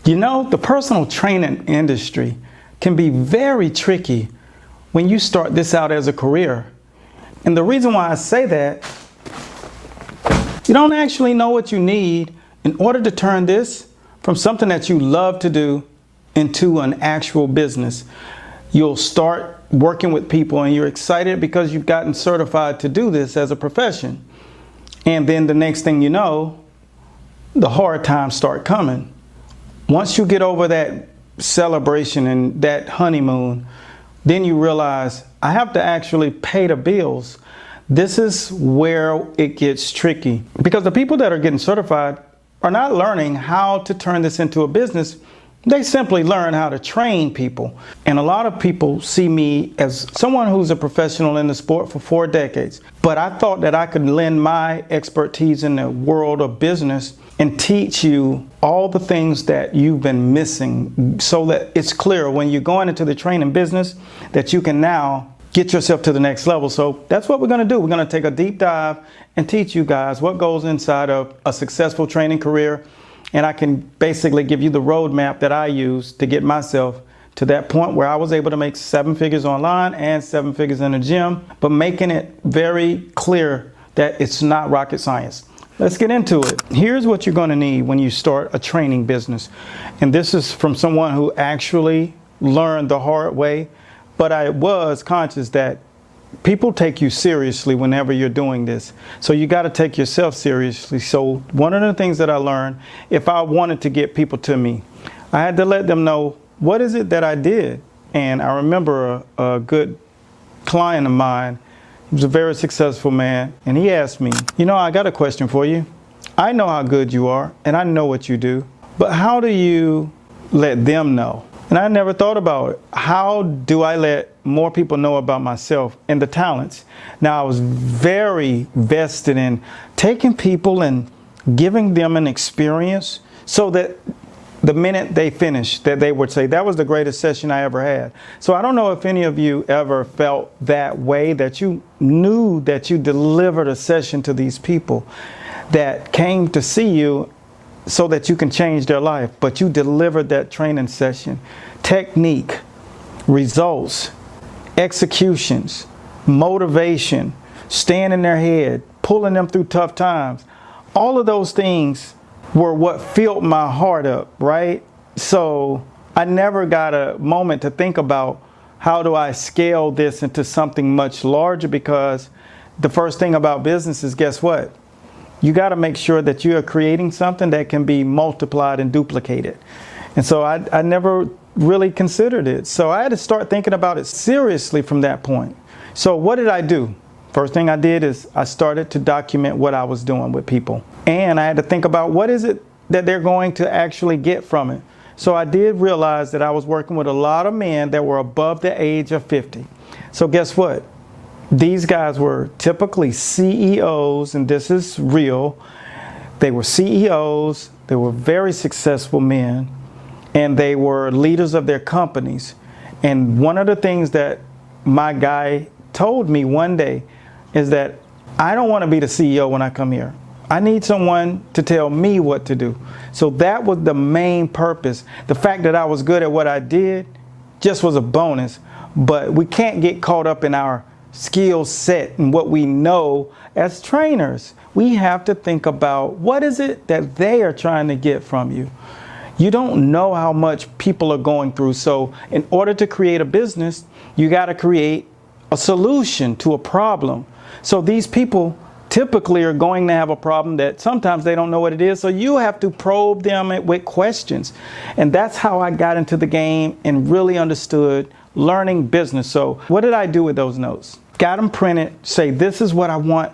You know, the personal training industry can be very tricky when you start this out as a career. And the reason why I say that, you don't actually know what you need in order to turn this from something that you love to do into an actual business. You'll start working with people and you're excited because you've gotten certified to do this as a profession. And then the next thing you know, the hard times start coming. Once you get over that celebration and that honeymoon, then you realize I have to actually pay the bills. This is where it gets tricky because the people that are getting certified are not learning how to turn this into a business. They simply learn how to train people. And a lot of people see me as someone who's a professional in the sport for 4 decades. But I thought that I could lend my expertise in the world of business and teach you all the things that you've been missing so that it's clear when you're going into the training business that you can now get yourself to the next level. So that's what we're going to do. We're going to take a deep dive and teach you guys what goes inside of a successful training career. And I can basically give you the roadmap that I use to get myself to that point where I was able to make 7 figures online and 7 figures in the gym, but making it very clear that it's not rocket science. Let's get into it. Here's what you're going to need when you start a training business. And this is from someone who actually learned the hard way, but I was conscious that people take you seriously whenever you're doing this. So you got to take yourself seriously. So one of the things that I learned, if I wanted to get people to me, I had to let them know, what is it that I did? And I remember a good client of mine. He was a very successful man. And he asked me, you know, I got a question for you. I know how good you are and I know what you do, but how do you let them know? And I never thought about it. How do I let more people know about myself and the talents? Now, I was very vested in taking people and giving them an experience so that the minute they finish, that they would say, that was the greatest session I ever had. So I don't know if any of you ever felt that way, that you knew that you delivered a session to these people that came to see you so that you can change their life, but you delivered that training session. Technique, results, executions, motivation, staying in their head, pulling them through tough times. All of those things were what filled my heart up, right? So I never got a moment to think about how do I scale this into something much larger, because the first thing about business is, guess what? You got to make sure that you are creating something that can be multiplied and duplicated. And so I never really considered it. So I had to start thinking about it seriously from that point. So what did I do? First thing I did is I started to document what I was doing with people. And I had to think about what is it that they're going to actually get from it. So I did realize that I was working with a lot of men that were above the age of 50. So guess what? These guys were typically CEOs, and this is real. They were CEOs, they were very successful men, and they were leaders of their companies. And one of the things that my guy told me one day is that I don't want to be the CEO when I come here. I need someone to tell me what to do. So that was the main purpose. The fact that I was good at what I did just was a bonus, but we can't get caught up in our skill set and what we know as trainers. We have to think about what is it that they are trying to get from you. You don't know how much people are going through. So in order to create a business, you got to create a solution to a problem. So these people typically are going to have a problem that sometimes they don't know what it is. So you have to probe them with questions. And that's how I got into the game and really understood learning business. So what did I do with those notes? Got them printed, say this is what I want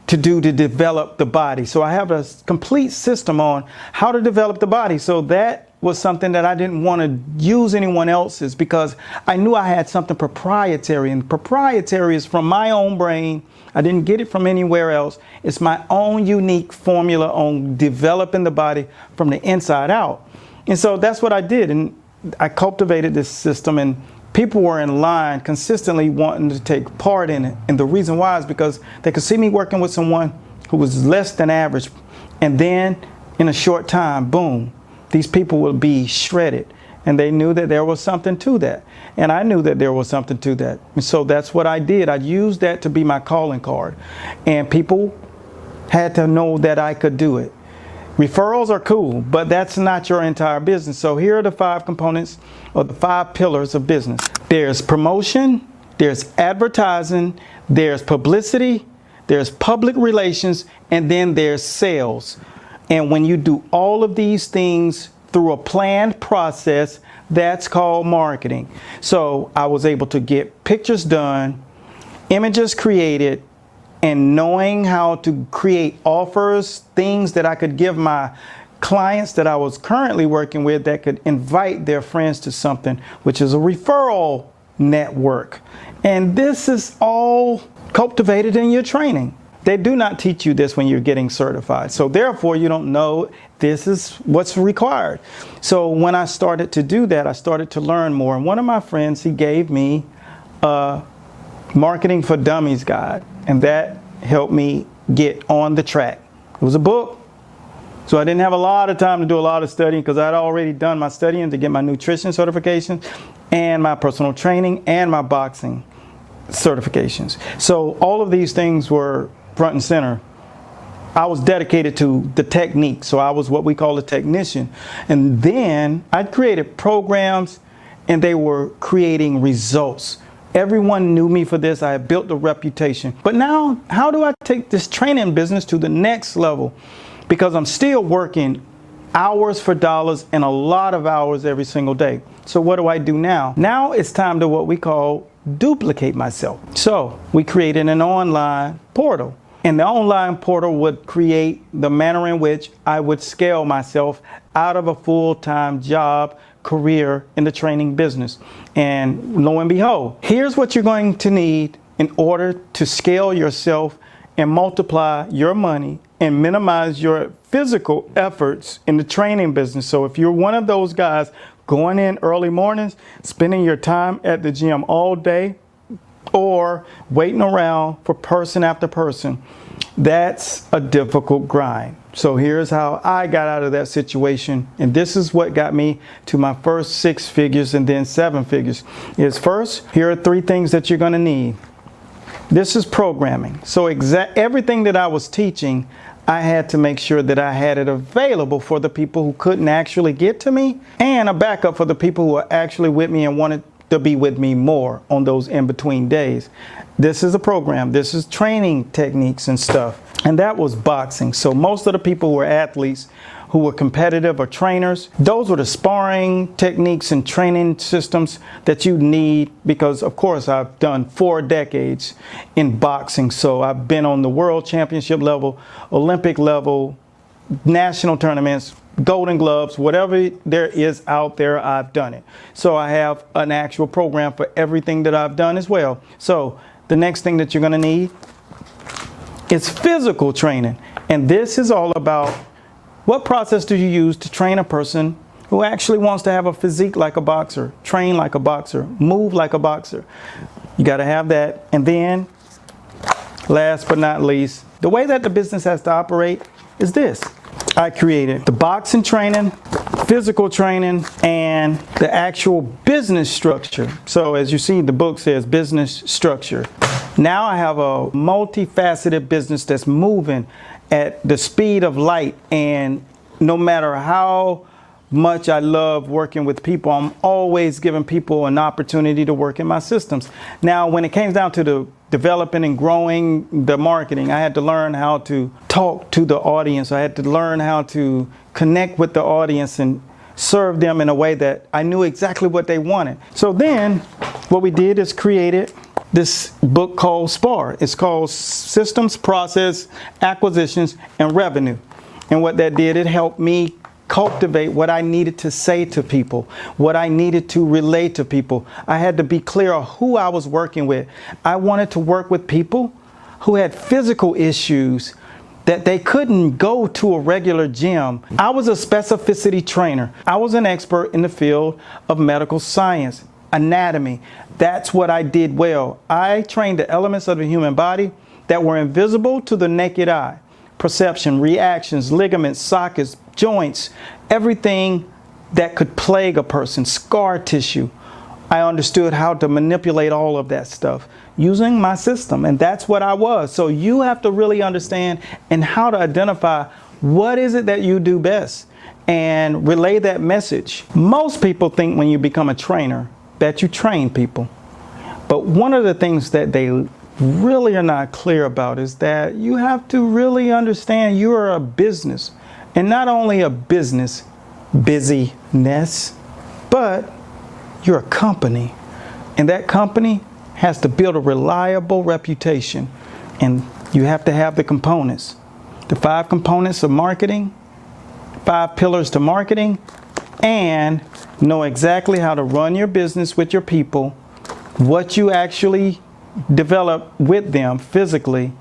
to do to develop the body. So I have a complete system on how to develop the body. So that was something that I didn't want to use anyone else's, because I knew I had something proprietary, and proprietary is from my own brain. I didn't get it from anywhere else. It's my own unique formula on developing the body from the inside out. And so that's what I did. And I cultivated this system, and people were in line consistently wanting to take part in it. And the reason why is because they could see me working with someone who was less than average. And then in a short time, boom, these people would be shredded. And they knew that there was something to that. And I knew that there was something to that. And so that's what I did. I used that to be my calling card. And people had to know that I could do it. Referrals are cool, but that's not your entire business. So here are the 5 components, or the 5 pillars of business. There's promotion, there's advertising, there's publicity, there's public relations, and then there's sales. And when you do all of these things through a planned process, that's called marketing. So I was able to get pictures done, images created, and knowing how to create offers, things that I could give my clients that I was currently working with that could invite their friends to something, which is a referral network. And this is all cultivated in your training. They do not teach you this when you're getting certified. So therefore, you don't know this is what's required. So when I started to do that, I started to learn more. And one of my friends, he gave me a Marketing for Dummies guide. And that helped me get on the track. It was a book. So I didn't have a lot of time to do a lot of studying because I'd already done my studying to get my nutrition certification and my personal training and my boxing certifications. So all of these things were front and center. I was dedicated to the technique, so I was what we call a technician. And then I created programs, and they were creating results. Everyone knew me for this. I had built a reputation. But now, how do I take this training business to the next level? Because I'm still working hours for dollars and a lot of hours every single day. So what do I do now? Now it's time to what we call duplicate myself. So we created an online portal. And the online portal would create the manner in which I would scale myself out of a full-time job career in the training business. And lo and behold, here's what you're going to need in order to scale yourself and multiply your money and minimize your physical efforts in the training business. So if you're one of those guys going in early mornings, spending your time at the gym all day, or waiting around for person after person, that's a difficult grind. So here's how I got out of that situation. And this is what got me to my first 6 figures and then 7 figures. Is first, here are 3 things that you're going to need. This is programming. So everything that I was teaching, I had to make sure that I had it available for the people who couldn't actually get to me, and a backup for the people who were actually with me and wanted to be with me more on those in-between days. This is a program. This is training techniques and stuff. And that was boxing. So most of the people who were athletes who were competitive or trainers, those were the sparring techniques and training systems that you need, because of course I've done 4 decades in boxing. So I've been on the world championship level, Olympic level, national tournaments, Golden Gloves, whatever there is out there, I've done it. So I have an actual program for everything that I've done as well. So the next thing that you're going to need is physical training. And this is all about what process do you use to train a person who actually wants to have a physique like a boxer, train like a boxer, move like a boxer. You got to have that. And then last but not least, the way that the business has to operate is this. I created the boxing training, physical training, and the actual business structure. So as you see, the book says business structure. Now I have a multifaceted business that's moving at the speed of light, and no matter how much I love working with people, I'm always giving people an opportunity to work in my systems. Now, when it came down to the developing and growing the marketing, I had to learn how to talk to the audience. I had to learn how to connect with the audience and serve them in a way that I knew exactly what they wanted. So then what we did is created this book called SPAR. It's called Systems, Process, Acquisitions, and Revenue. And what that did, it helped me cultivate what I needed to say to people, what I needed to relate to people. I had to be clear on who I was working with. I wanted to work with people who had physical issues that they couldn't go to a regular gym. I was a specificity trainer. I was an expert in the field of medical science, anatomy. That's what I did well. I trained the elements of the human body that were invisible to the naked eye. perception, reactions, ligaments, sockets, joints, everything that could plague a person, scar tissue. I understood how to manipulate all of that stuff using my system, and that's what I was. So you have to really understand and how to identify what is it that you do best and relay that message. Most people think when you become a trainer that you train people, but one of the things that they really are not clear about is that you have to really understand you are a business, and not only a business, busyness, but you're a company, and that company has to build a reliable reputation, and you have to have the components, the 5 components of marketing, 5 pillars to marketing, and know exactly how to run your business with your people, what you actually develop with them physically,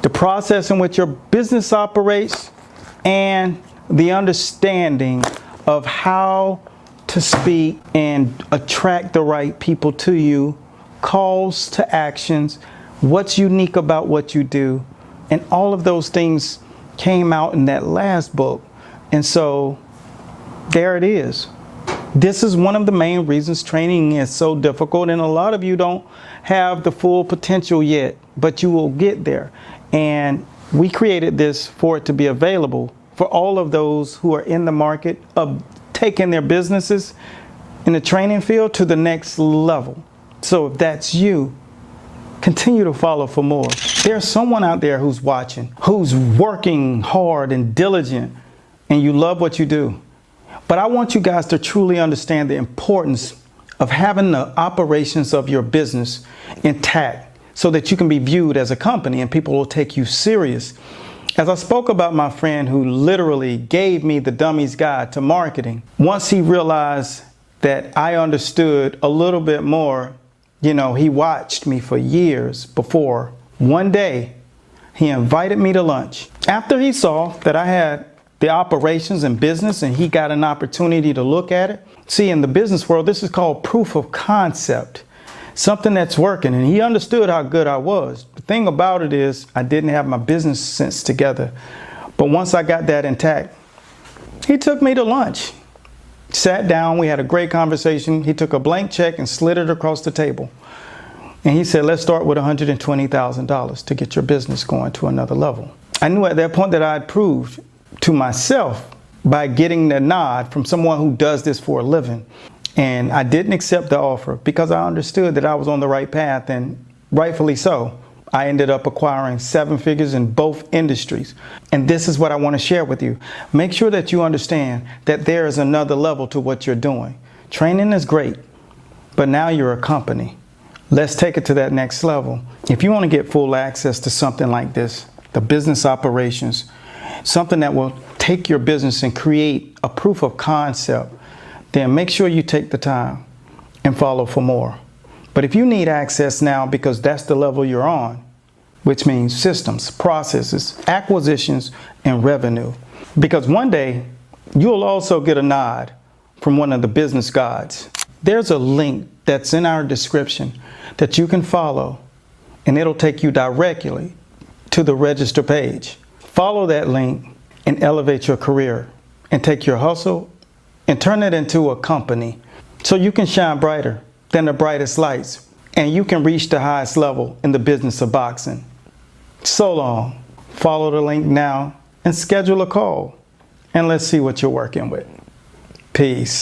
the process in which your business operates, and the understanding of how to speak and attract the right people to you, calls to actions, what's unique about what you do. And all of those things came out in that last book. And so there it is. This is one of the main reasons training is so difficult, and a lot of you don't have the full potential yet, but you will get there. And we created this for it to be available for all of those who are in the market of taking their businesses in the training field to the next level. So if that's you, continue to follow for more. There's someone out there who's watching, who's working hard and diligent, and you love what you do. But I want you guys to truly understand the importance of having the operations of your business intact so that you can be viewed as a company and people will take you serious. As I spoke about my friend who literally gave me the dummy's guide to marketing, once he realized that I understood a little bit more, he watched me for years before. One day, he invited me to lunch. After he saw that I had the operations and business and he got an opportunity to look at it. See, in the business world, this is called proof of concept, something that's working. And he understood how good I was. The thing about it is I didn't have my business sense together. But once I got that intact, he took me to lunch, sat down, we had a great conversation. He took a blank check and slid it across the table. And he said, let's start with $120,000 to get your business going to another level. I knew at that point that I had proved to myself by getting the nod from someone who does this for a living. And I didn't accept the offer because I understood that I was on the right path, and rightfully so. I ended up acquiring 7 figures in both industries. And this is what I want to share with you. Make sure that you understand that there is another level to what you're doing. Training is great, but now you're a company. Let's take it to that next level. If you want to get full access to something like this, the business operations, something that will take your business and create a proof of concept, then make sure you take the time and follow for more. But if you need access now because that's the level you're on, which means systems, processes, acquisitions, and revenue, because one day you'll also get a nod from one of the business gods. There's a link that's in our description that you can follow, and it'll take you directly to the register page. Follow that link and elevate your career and take your hustle and turn it into a company so you can shine brighter than the brightest lights and you can reach the highest level in the business of boxing. So long. Follow the link now and schedule a call, and let's see what you're working with. Peace.